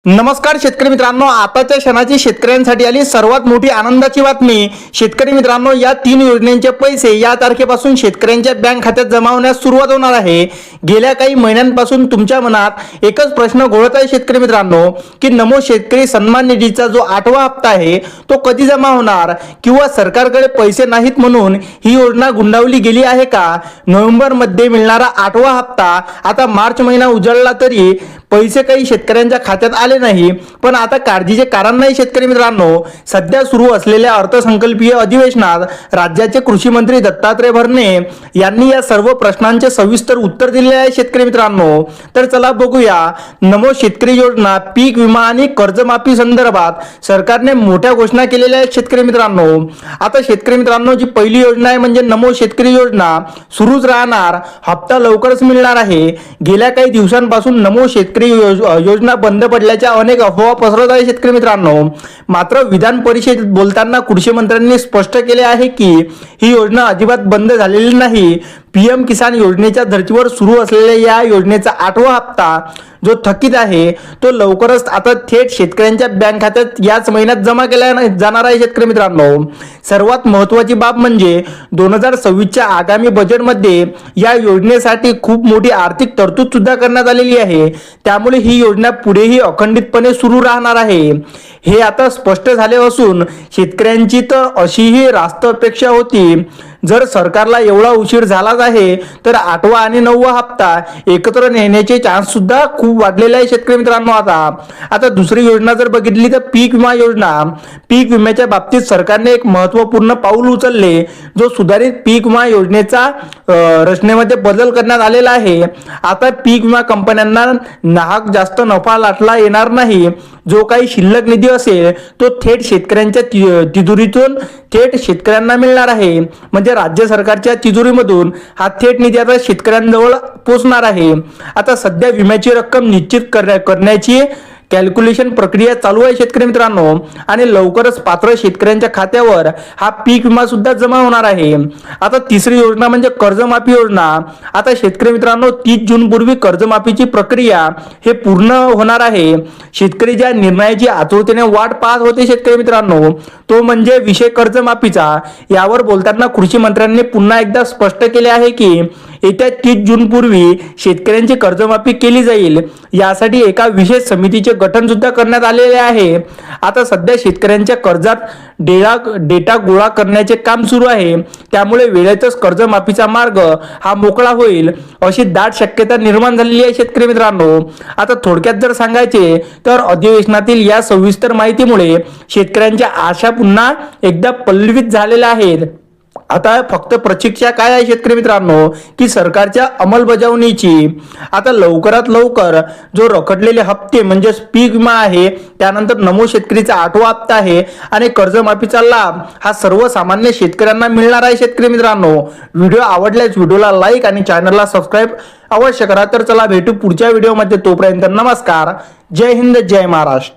नमस्कार शेतकरी मित्रांनो, आताच्या क्षणाची शेतकऱ्यांसाठी आली सर्वात मोठी आनंदाची बातमी। शेतकरी मित्रांनो, या 3 योजनेचे पैसे या तारखेपासून शेतकऱ्यांच्या बँक खात्यात जमा होण्यास सुरुवात होणार आहे। गेल्या काही महिन्यांपासून तुमच्या मनात एकच प्रश्न घोळत आहे शेतकरी मित्रांनो, की नमो शेतकरी सन्मान निधीचा जो 8वा हप्ता आहे तो कधी जमा होणार, किंवा सरकारकडे पैसे नाहीत म्हणून ही योजना गुंडावली गेली आहे का। नोव्हेंबर मध्ये मिळणारा 8वा हप्ता आता मार्च महिना उजळला तरी पैसे काही शेतकऱ्यांच्या खात्यात आले नाही। पण आता काळजीचे कारण नाही शेतकरी मित्रांनो, सध्या सुरू असलेल्या अर्थसंकल्पीय अधिवेशनात राज्याचे कृषी मंत्री दत्तात्रय भरणे यांनी या सर्व प्रश्नांचे सविस्तर उत्तर दिले आहे शेतकरी मित्रांनो। तर चला बघूया, नमो शेतकरी योजना, पीक विमा आणि कर्जमाफी संदर्भात सरकारने मोठ्या घोषणा केलेल्या आहेत शेतकरी मित्रांनो। आता शेतकरी मित्रांनो, जी पहिली योजना आहे म्हणजे नमो शेतकरी योजना सुरूच राहणार, हप्ता लवकरच मिळणार आहे। गेल्या काही दिवसांपासून नमो शेतकरी योजना बंद पडल्याच्या अनेक अफवा पसरत आहे शेतकरी मित्रांनो। मात्र विधान परिषदेत बोलताना कृषी मंत्र्यांनी स्पष्ट केले आहे की ही योजना अजिबात बंद झालेली नाही। पीएम किसान योजनेच्या धर्तीवर सुरू असलेल्या या योजनेचा 8वा हप्ता जो थकीत आहे तो लवकरच आता थेट शेतकऱ्यांच्या बँक खात्यात याच महिन्यात जमा केला जाणार आहे शेतकरी मित्रांनो। सर्वात महत्त्वाची बाब म्हणजे 2026च्या आगामी बजेटमध्ये या योजनेसाठी खूप मोठी आर्थिक तरतूद सुद्धा करण्यात आलेली आहे। त्यामुळे ही योजना पुढेही अखंडितपणे सुरू राहणार आहे, हे आता स्पष्ट झाले असून शेतकऱ्यांची तर अशीही रास्त अपेक्षा होती, जर सरकारला एवढा उशीर झालाच आहे तर 8वा आणि 9वा हप्ता एकत्र नेण्याचे चान्स सुद्धा खूप वाढलेले आहे शेतकरी मित्रांनो। आता दुसरी योजना जर बघितली तर पीक विमा योजना। पीक विम्याच्या बाबतीत सरकारने एक महत्त्वपूर्ण पाऊल उचलले, जो सुधारित पीक विमा योजनेचा रचनेमध्ये बदल करण्यात आलेला आहे। आता पीक विमा कंपन्यांना नाहक जास्त नफा लाटला येणार नाही। जो काही शिल्लक निधी असेल तो थेट शेतकऱ्यांच्या तिजोरीतून थेट शेतकऱ्यांना मिळणार आहे, म्हणजे राज्य सरकारच्या तिजोरीमधून हा थेट निधी आता शेतकऱ्यांजवळ पोहोचणार आहे। आता सध्या विम्याची रक्कम निश्चित करण्याची कॅल्क्युलेशन प्रक्रिया चालू आहे शेतकरी मित्रांनो, आणि लवकरच पात्र शेतकऱ्यांच्या खात्यावर हा पीक विमा सुद्धा जमा होणार आहे। आता तिसरी योजना म्हणजे कर्जमाफी योजना। आता शेतकरी मित्रांनो, 30 जून पूर्वी कर्जमाफीची प्रक्रिया हे पूर्ण होणार आहे। शेतकरी ज्या निर्णयाची आतुरतेने वाट पाहत होते शेतकरी मित्रांनो, तो म्हणजे विषय कर्जमाफीचा। यावर बोलताना कृषी मंत्र्यांनी पुन्हा एकदा स्पष्ट केले आहे की येत्या 30 जून पूर्वी शेतकऱ्यांची कर्जमाफी केली जाईल। यासाठी एका विशेष समितीचे गठन सुद्धा करण्यात आलेले आहे। आता सध्या शेतकऱ्यांच्या कर्जात डेटा गोळा करण्याचे काम सुरू आहे, त्यामुळे वेळेतच कर्जमाफीचा मार्ग हा मोकळा होईल अशी दाट शक्यता निर्माण झालेली आहे शेतकरी मित्रांनो। आता थोडक्यात जर सांगायचे तर अधिवेशनातील या सविस्तर माहितीमुळे शेतकऱ्यांच्या आशा पुन्हा एकदा पल्लवित झालेल्या आहेत। आता फक्त प्रतीक्षा काय आहे शेतकरी मित्रांनो, की सरकारच्या अंमलबजावणीची। आता लवकरात लवकर जो रखडलेले हप्ते म्हणजे पीक विमा आहे, त्यानंतर नमो शेतकरीचा 8वा हप्ता आहे आणि कर्जमाफीचा लाभ हा सर्वसामान्य शेतकऱ्यांना मिळणार आहे शेतकरी मित्रांनो। व्हिडिओ आवडल्यास व्हिडिओला लाईक आणि चॅनलला सबस्क्राईब अवश्य करा। तर चला भेटू पुढच्या व्हिडिओमध्ये, तोपर्यंत नमस्कार, जय हिंद, जय महाराष्ट्र।